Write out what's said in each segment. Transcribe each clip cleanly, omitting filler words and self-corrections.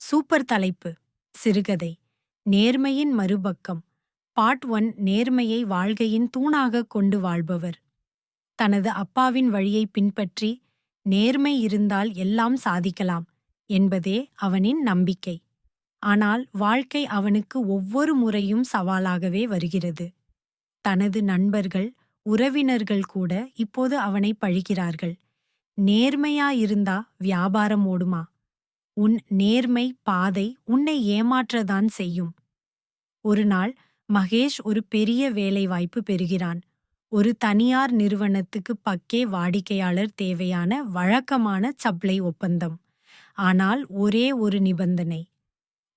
Super தலைப்பு. சிறுகதை. நேர்மையின் மறுபக்கம். பார்ட் 1. நேர்மையை வாழ்க்கையின் தூணாகக் கொண்டு வாழ்பவர். தனது அப்பாவின் வழியை பின்பற்றி நேர்மை இருந்தால் எல்லாம் சாதிக்கலாம் என்பதே அவனின் நம்பிக்கை. ஆனால் வாழ்க்கை அவனுக்கு ஒவ்வொரு முறையும் சவாலாகவே வருகிறது. தனது நண்பர்கள், உறவினர்கள் கூட இப்போது அவனை பழிக்கிறார்கள். நேர்மையாயிருந்தா வியாபாரம் ஓடுமா? உன் நேர்மை பாதை உன்னை ஏமாற்றத்தான் செய்யும். ஒரு நாள் மகேஷ் ஒரு பெரிய வேலைவாய்ப்பு பெறுகிறான். ஒரு தனியார் நிறுவனத்துக்கு பக்கே வாடிக்கையாளர் தேவையான வழக்கமான சப்ளை ஒப்பந்தம். ஆனால் ஒரே ஒரு நிபந்தனை.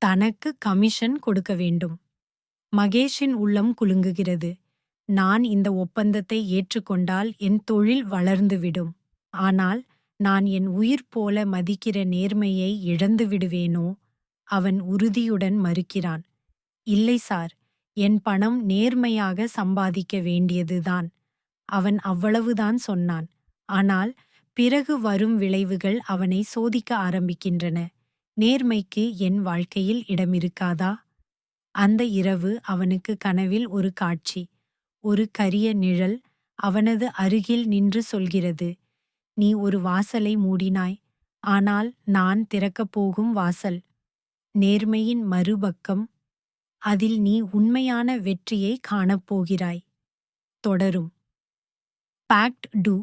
தனக்கு கமிஷன் கொடுக்க வேண்டும். மகேஷின் உள்ளம் குலுங்குகிறது. நான் இந்த ஒப்பந்தத்தை ஏற்றுக்கொண்டால் என் தொழில் வளர்ந்துவிடும். ஆனால் நான் என் உயிர் போல மதிக்கிற நேர்மையை இழந்து விடுவேனோ? அவன் உறுதியுடன் மறுக்கிறான். இல்லை சார், என் பணம் நேர்மையாக சம்பாதிக்க வேண்டியதுதான். அவன் அவ்வளவுதான் சொன்னான். ஆனால் பிறகு வரும் விளைவுகள் அவனை சோதிக்க ஆரம்பிக்கின்றன. நேர்மைக்கு என் வாழ்க்கையில் இடமிருக்காதா? அந்த இரவு அவனுக்கு கனவில் ஒரு காட்சி. ஒரு கரிய நிழல் அவனது அருகில் நின்று சொல்கிறது, நீ ஒரு வாசலை மூடினாய், ஆனால் நான் திறக்கப் போகும் வாசல். நேர்மையின் மறுபக்கம். அதில் நீ உண்மையான வெற்றியை காணப்போகிறாய். தொடரும். பாக்ட் 2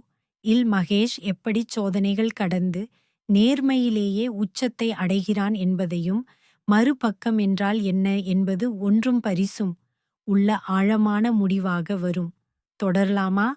இல் மகேஷ் எப்படி சோதனைகள் கடந்து நேர்மையிலேயே உச்சத்தை அடைகிறான் என்பதையும், மறுபக்கம் என்றால் என்ன என்பது ஒன்றும் பரிசும் உள்ள ஆழமான முடிவாக வரும். தொடரலாமா?